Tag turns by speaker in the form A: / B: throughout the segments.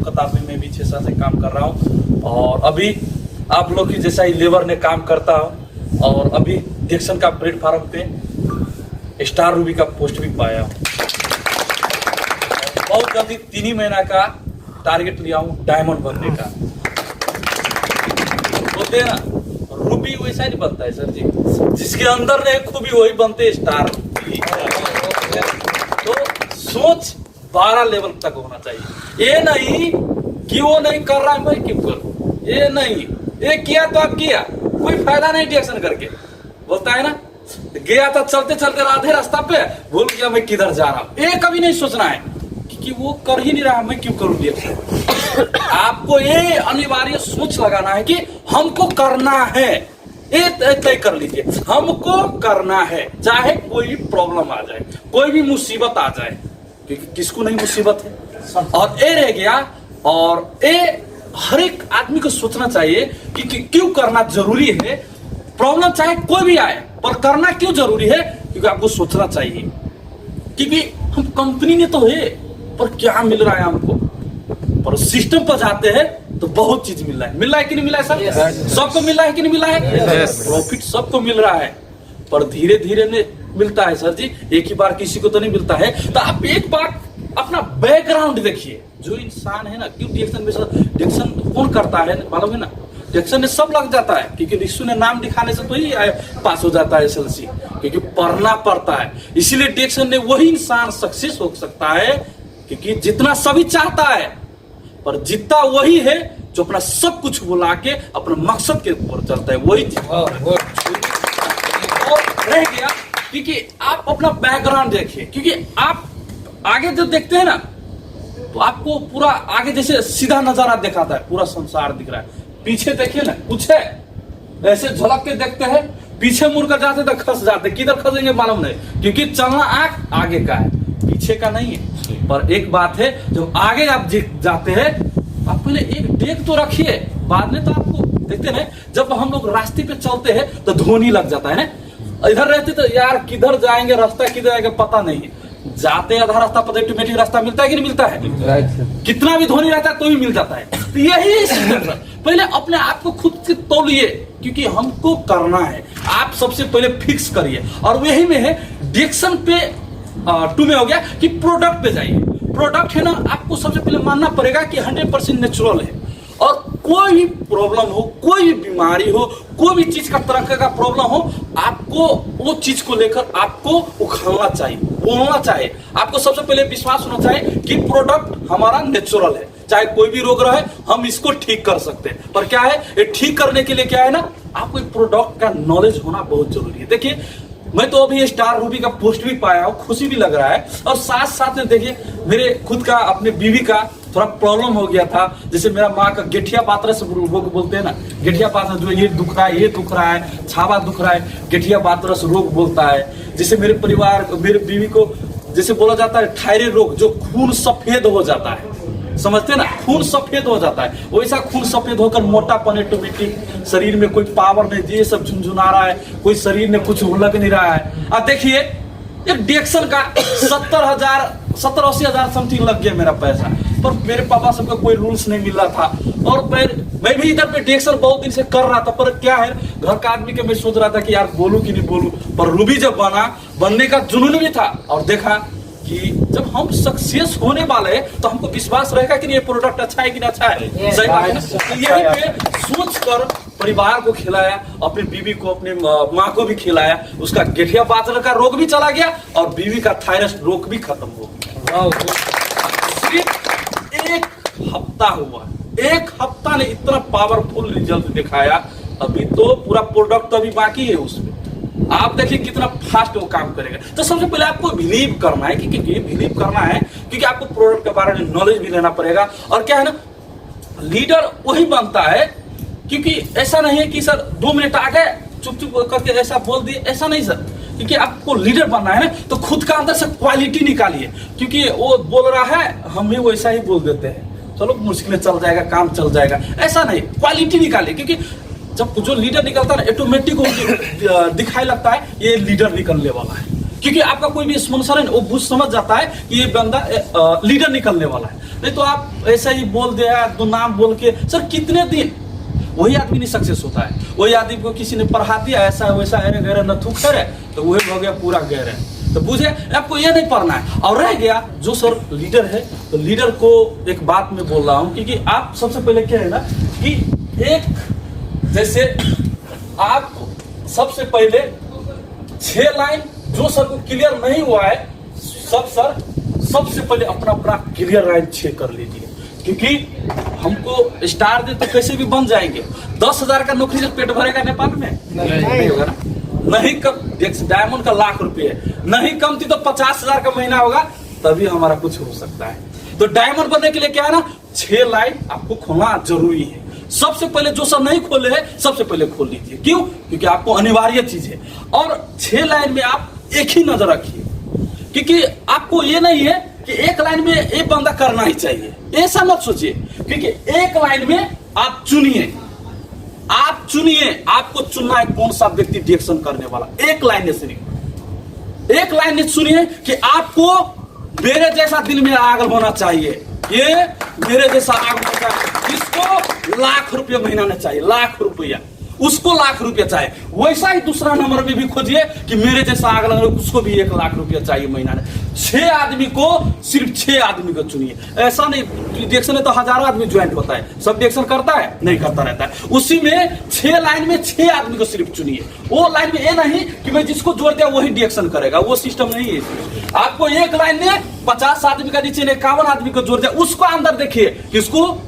A: कतार में मैं भी 6 साल से काम कर रहा हूँ और अभी आप लोग की जैसा ही लेबर ने काम करता हूँ और अभी डिक्सन का प्लेटफार्म पे स्टार रूबी का पोस्ट भी पाया हूँ। बहुत जल्दी 3 ही महीना का टारगेट लिया हूँ डायमंड बनने का। बोलते हैं ना रूबी वैसा ही बनता है सर जी, जिसके अंदर ने खूबी वही बनते स्टार। तो सोच 12 लेवल तक होना चाहिए। ये नहीं कि वो नहीं कर रहा है मैं क्यों करूं, ये नहीं, ये किया तो आप किया, कोई फायदा नहीं डिएक्शन करके। बोलता है ना गया था चलते चलते आधे रास्ता पे भूल गया मैं किधर जा रहा हूं। ये कभी नहीं सोचना है कि वो कर ही नहीं रहा मैं क्यों करूं डिएक्शन। आपको ये अनिवार्य सोच लगाना है कि हमको करना है, ये तय कर लीजिए हमको करना है, चाहे कोई भी प्रॉब्लम आ जाए, कोई भी मुसीबत आ जाए, क्योंकि किसको नहीं मुसीबत है। और ये रह गया, और ये हर एक आदमी को सोचना चाहिए कि क्यों करना जरूरी है। प्रॉब्लम चाहे कोई भी आए पर करना क्यों जरूरी है, क्योंकि आपको सोचना चाहिए क्योंकि हम कंपनी में तो है पर क्या मिल रहा है हमको, पर सिस्टम पर जाते हैं तो बहुत चीज मिल रहा है कि नहीं मिल रहा है सर? सबको मिल रहा है कि नहीं मिल रहा है? प्रॉफिट सबको मिल रहा है पर धीरे धीरे मिलता है सर जी, एक ही बार किसी को तो नहीं मिलता है। तो आप एक बार अपना बैकग्राउंड देखिए, जो इंसान है ना, क्यों डिएक्शन कौन करता है मालूम है ना? डिएक्शन में सब लग जाता है क्योंकि रिक्शू ने नाम दिखाने से तो ही पास हो जाता है एसएलसी, क्योंकि पढ़ना पड़ता है। इसीलिए डिएक्शन में वही इंसान सक्सेस हो सकता है क्योंकि जितना सभी चाहता है पर जीतता वही है जो अपना सब कुछ बुला के अपने मकसद के ऊपर चलता है, वही रह गया। क्योंकि आप अपना बैकग्राउंड देखिए, क्योंकि आप आगे जो देखते हैं ना तो आपको पूरा आगे जैसे सीधा नजारा दिखाता है, पूरा संसार दिख रहा है। पीछे देखिए ना कुछ है, ऐसे झलक के देखते हैं, पीछे मुड़ कर जाते तो खस जाते, किधर खसेंगे मालूम नहीं, क्योंकि चलना आंख आगे का है पीछे का नहीं है। पर एक बात है, जब आगे आप जाते हैं आप पहले एक डेग तो रखिए, बाद में तो आपको देखते हैं जब हम लोग रास्ते पे चलते हैं तो धोनी लग जाता है ना, इधर रहते तो यार किधर जाएंगे, रास्ता किधर आएगा पता नहीं है, जाते आधा रास्ता पर ऑटोमेटिक रास्ता मिलता है कि नहीं मिलता है? कितना भी धोनी रहता है तो भी मिल जाता है। तो यही पहले अपने आप को खुद से तोलिए क्योंकि हमको करना है। आप सबसे पहले फिक्स करिए, और यही में है डिएक्शन पे 2 में हो गया कि प्रोडक्ट पे जाइए। प्रोडक्ट है ना, आपको सबसे पहले मानना पड़ेगा कि 100% नेचुरल है, और कोई भी प्रॉब्लम हो, कोई भी बीमारी हो, कोई भी चीज का तरह का प्रॉब्लम हो, आपको वो चीज को लेकर आपको उखाड़ना चाहिए, बोलना चाहिए। आपको सबसे पहले विश्वास होना चाहिए कि प्रोडक्ट हमारा नेचुरल है, चाहे कोई भी रोग रहे हम इसको ठीक कर सकते हैं। पर क्या है, ये ठीक करने के लिए क्या है ना, आपको एक प्रोडक्ट का नॉलेज होना बहुत जरूरी है। देखिए मैं तो अभी स्टार रूबी का पोस्ट भी पाया हूँ, खुशी भी लग रहा है, और साथ साथ में देखिए मेरे खुद का अपने बीवी का थोड़ा प्रॉब्लम हो गया था। जैसे मेरा माँ का गेठिया पात्र से रोग बोलते हैं ना, गेठिया पात्र जो ये दुख रहा है, ये दुख रहा है, छावा दुख रहा है, गेठिया पात्र से रोग बोलता है। जैसे मेरे परिवार मेरे बीवी को जैसे बोला जाता है थायराइड रोग, जो खून सफेद हो जाता है, समझते हैं ना, खून सफेद हो जाता है, वैसा खून सफेद होकर मोटापन ऑटोमेटिक, शरीर में कोई पावर नहीं, ये सब झुंझुना रहा है, कोई शरीर में कुछ लग नहीं रहा है। अब देखिए एक डिएक्शन का 70-80 हजार समथिंग लग गया मेरा पैसा, पर मेरे पापा सबका कोई रूल्स नहीं मिल रहा था, और मैं भी इधर पे डिएक्शन बहुत दिन से कर रहा था। पर क्या है, घर का आदमी के मैं सोच रहा था कि यार बोलूं कि नहीं बोलूं, पर रूबी जब बनने का जुनून भी था, और देखा कि जब हम सक्सेस होने वाले हैं तो हमको विश्वास रहेगा कि ये प्रोडक्ट अच्छा है कि नहीं अच्छा है। सही बात है ना? तो यही पे सोच कर परिवार को खिलाया, अपनी बीवी को, अपनी माँ को भी खिलाया, उसका गेठिया पात्र का रोग भी चला गया और बीवी का थायराइड रोग भी खत्म हो गया। सिर्फ 1 हफ्ता हुआ, 1 हफ्ता ने इतना पावरफुल रिजल्ट दिखाया। अभी तो पूरा प्रोडक्ट तो अभी बाकी है उसमें, आप देखिए कितना फास्ट वो काम करेगा। तो सबसे पहले आपको बिलीव करना है, क्योंकि बिलीव करना है क्योंकि आपको प्रोडक्ट के बारे में नॉलेज भी लेना पड़ेगा। और क्या है ना, लीडर वही बनता है, क्योंकि ऐसा नहीं है कि सर 2 मिनट आ गए चुप चुप करके ऐसा बोल दिए, ऐसा नहीं सर। क्योंकि आपको लीडर बनना है ना, तो खुद का अंदर से क्वालिटी निकालिए, क्योंकि वो बोल रहा है हम भी वैसा ही बोल देते हैं, चलो मुश्किलें चल जाएगा, काम चल जाएगा, ऐसा नहीं, क्वालिटी निकालिए। क्योंकि जब जो लीडर निकलता है ना, ऑटोमेटिक दिखाई लगता है ये लीडर निकलने वाला है। क्योंकि आपका कोई भी स्पॉन्सर है ना, वो बुझ समझ जाता है कि ये बंदा लीडर निकलने वाला है। नहीं तो आप ऐसा ही बोल दिया, दो नाम बोल के, सर कितने दिन वही आदमी नहीं सक्सेस होता है। वही आदमी को किसी ने पढ़ा दिया, ऐसा वैसा है गहरे न थूक है, तो वही हो गया पूरा गहरे। तो बुझे, आपको ये नहीं पढ़ना है। और रह गया जो सर लीडर है, तो लीडर को एक बात मैं बोल रहा हूँ, क्योंकि आप सबसे पहले क्या है ना कि एक जैसे आप सबसे पहले 6 लाइन जो सर को क्लियर नहीं हुआ है, सबसे पहले अपना क्लियर लाइन 6 कर लीजिए। क्योंकि हमको स्टार दे तो कैसे भी बन जाएंगे। 10,000 का नौकरी से पेट भरेगा नेपाल में? नहीं होगा ना। नहीं कम, डायमंड का लाख रुपए नहीं कम थी तो 50,000 का महीना होगा, तभी हमारा कुछ हो सकता है। तो डायमंड बनने के लिए क्या है ना, 6 लाइन आपको खोलना जरूरी है। सबसे पहले जो सब नहीं खोले हैं, सबसे पहले खोल लीजिए। क्यों? क्योंकि आपको अनिवार्य चीज है। और 6 लाइन में आप एक ही नजर रखिए, क्योंकि आपको ये नहीं है कि एक लाइन में एक बंदा करना ही चाहिए, ऐसा मत सोचिए। क्योंकि एक लाइन में आप चुनिए, आपको चुनना है कौन सा व्यक्ति डिरेक्शन करने वाला। एक लाइन में सिर्फ एक लाइन में सुनिए कि आपको मेरे जैसा दिल में आग होना चाहिए। ये मेरे जैसा आग होना चाहिए, जिसको लाख रुपया महीना में चाहिए, लाख रुपया, उसको लाख रुपया चाहिए। वैसा ही दूसरा नंबर में भी खोजिए कि मेरे जैसा आग लगा, उसको भी 1 लाख रुपया चाहिए महीना में। 6 आदमी को, सिर्फ 6 आदमी को चुनिए। ऐसा नहीं, डिरेक्शन में तो हजारों आदमी ज्वाइंट होता है, सब डिरेक्शन करता है नहीं, करता रहता है। उसी में 6 लाइन में 6 आदमी को सिर्फ चुनिए। वो लाइन में ये नहीं कि मैं जिसको जोड़ दिया वही डिरेक्शन करेगा, वो सिस्टम नहीं है। आपको एक लाइन में 50 आदमी का नीचे 51 आदमी को जोड़ दिया, उसको अंदर देखिए कि उसको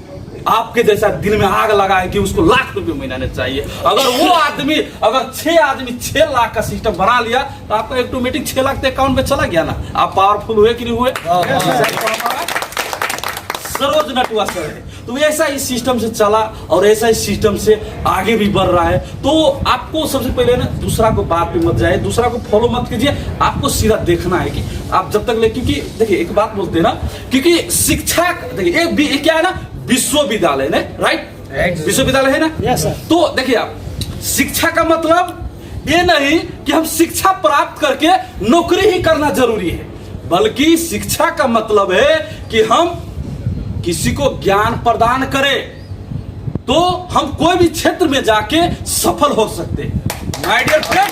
A: आपके जैसा दिल में आग लगा है कि उसको लाख रुपए महीना में चाहिए। अगर वो आदमी, अगर 6 आदमी 6 लाख का सिस्टम बना लिया, तो आपका ऑटोमेटिक 6 लाख अकाउंट में चला गया ना। आप पावरफुल हुए कि नहीं हुए? सरोज नटवा सर है, तो ऐसा ही सिस्टम से चला और ऐसा ही सिस्टम से आगे भी बढ़ रहा है। तो आपको सबसे पहले ना दूसरा को बात पे मत जाए, दूसरा को फॉलो मत कीजिए। आपको सीधा देखना है कि आप जब तक ले, क्योंकि देखिए एक बात बोलते हैं ना, क्योंकि शिक्षा देखिए एक क्या है ना, विश्वविद्यालय ने, राइट, विश्वविद्यालय है ना।
B: Yes sir.
A: तो देखिए आप, शिक्षा का मतलब ये नहीं कि हम शिक्षा प्राप्त करके नौकरी ही करना जरूरी है, बल्कि शिक्षा का मतलब है कि हम किसी को ज्ञान प्रदान करें तो हम कोई भी क्षेत्र में जाके सफल हो सकते हैं। माय डियर फ्रेंड,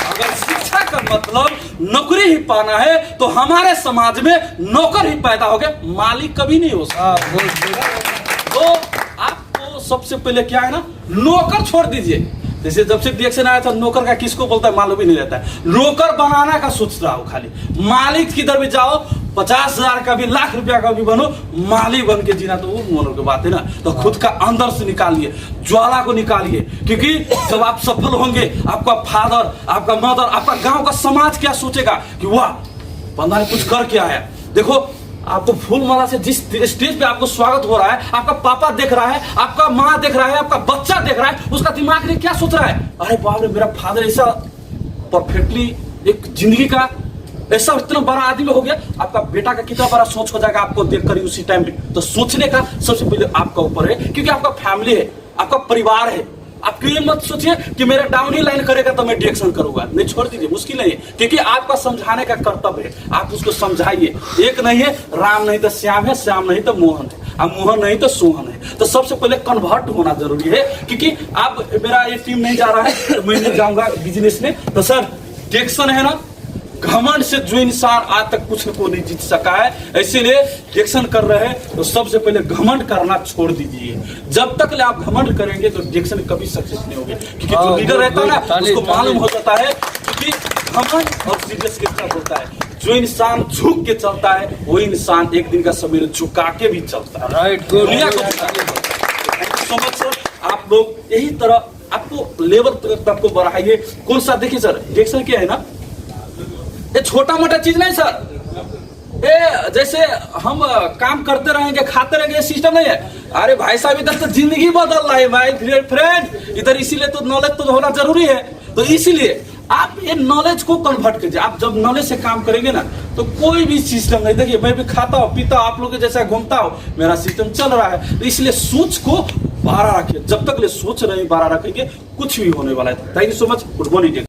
A: अगर शिक्षा का मतलब नौकरी ही पाना है तो हमारे समाज में नौकर ही पैदा हो गए, मालिक कभी नहीं हो सकता। तो आपको सबसे पहले क्या है ना, नौकर छोड़ दीजिए। जैसे जब से डिरेक्शन आया था, नौकर का किसको बोलता है मालूम ही नहीं रहता है। नौकर बनाना का सोच रहा हो खाली, मालिक किधर भी जाओ, 50,000 का भी, लाख रुपया का भी बनो, मालिक बन के जीना तो वो मनों की बात है ना। तो खुद का अंदर से निकालिए, ज्वाला को निकालिए, क्योंकि जब आप सफल होंगे, आपका फादर, आपका मदर, आपका गांव का समाज क्या सोचेगा कि वाह बंदा ने कुछ कर क्या है। देखो आपको फूल माला से जिस स्टेज पे आपको स्वागत हो रहा है, आपका पापा देख रहा है, आपका माँ देख रहा है, आपका बच्चा देख रहा है, उसका दिमाग में क्या सोच रहा है, अरे बाप रे मेरा फादर ऐसा परफेक्टली एक जिंदगी का ऐसा इतना बड़ा आदमी हो गया। आपका बेटा का कितना बड़ा सोच हो जाएगा आपको देखकर ही उसी टाइम पे। तो सोचने का सबसे पहले आपका ऊपर है, क्योंकि आपका फैमिली है, आपका परिवार है। आप ये मत सोचिए कि मेरा डाउन ही लाइन करेगा तो मैं डिरेक्शन करूंगा, नहीं, छोड़ दीजिए, मुश्किल नहीं है, क्योंकि आपका समझाने का कर्तव्य है। आप उसको समझाइए। एक नहीं है राम, नहीं तो श्याम है, श्याम नहीं तो मोहन है, अब मोहन नहीं तो सोहन है। तो सबसे पहले कन्वर्ट होना जरूरी है, क्योंकि आप, मेरा ये टीम नहीं जा रहा है तो मैं नहीं जाऊंगा बिजनेस में। तो सर डिरेक्शन है ना, घमंड से जो इंसान आज तक कुछ को नहीं जीत सका है, इसीलिए डिरेक्शन कर रहे हैं तो सबसे पहले घमंड करना छोड़ दीजिए। जब तक आप घमंड करेंगे तो डिरेक्शन कभी सक्सेस नहीं होगी, क्योंकि जो लीडर रहता है ना उसको मालूम हो जाता है कि घमंड और सीरियस कितना होता है। जो इंसान झुक के चलता है वही इंसान एक दिन का समय झुका के भी चलता है, राइट, दुनिया को झुका के चलता है। Thank you so much sir. आप लोग यही तरह आपको लेवल तक को बढ़ाइए। कौन सा, देखिए सर डिरेक्शन क्या है ना, ये छोटा मोटा चीज नहीं सर। ये जैसे हम काम करते रहेंगे, खाते रहेंगे, ये सिस्टम नहीं है। अरे भाई साहब इधर तो जिंदगी बदल रहा है भाई फ्रेंड इधर, इसीलिए तो नॉलेज तो होना जरूरी है। तो इसीलिए आप ये नॉलेज को कन्वर्ट कीजिए। आप जब नॉलेज से काम करेंगे ना तो कोई भी सिस्टम नहीं। देखिए मैं भी खाता हूँ पीता हूँ, आप लोग जैसा घूमता हूँ, मेरा सिस्टम चल रहा है। तो इसलिए सोच को बारह रखिए। जब तक ले सोच रहे बारह रखेंगे कुछ भी होने वाला है। Thank you so much. Good morning.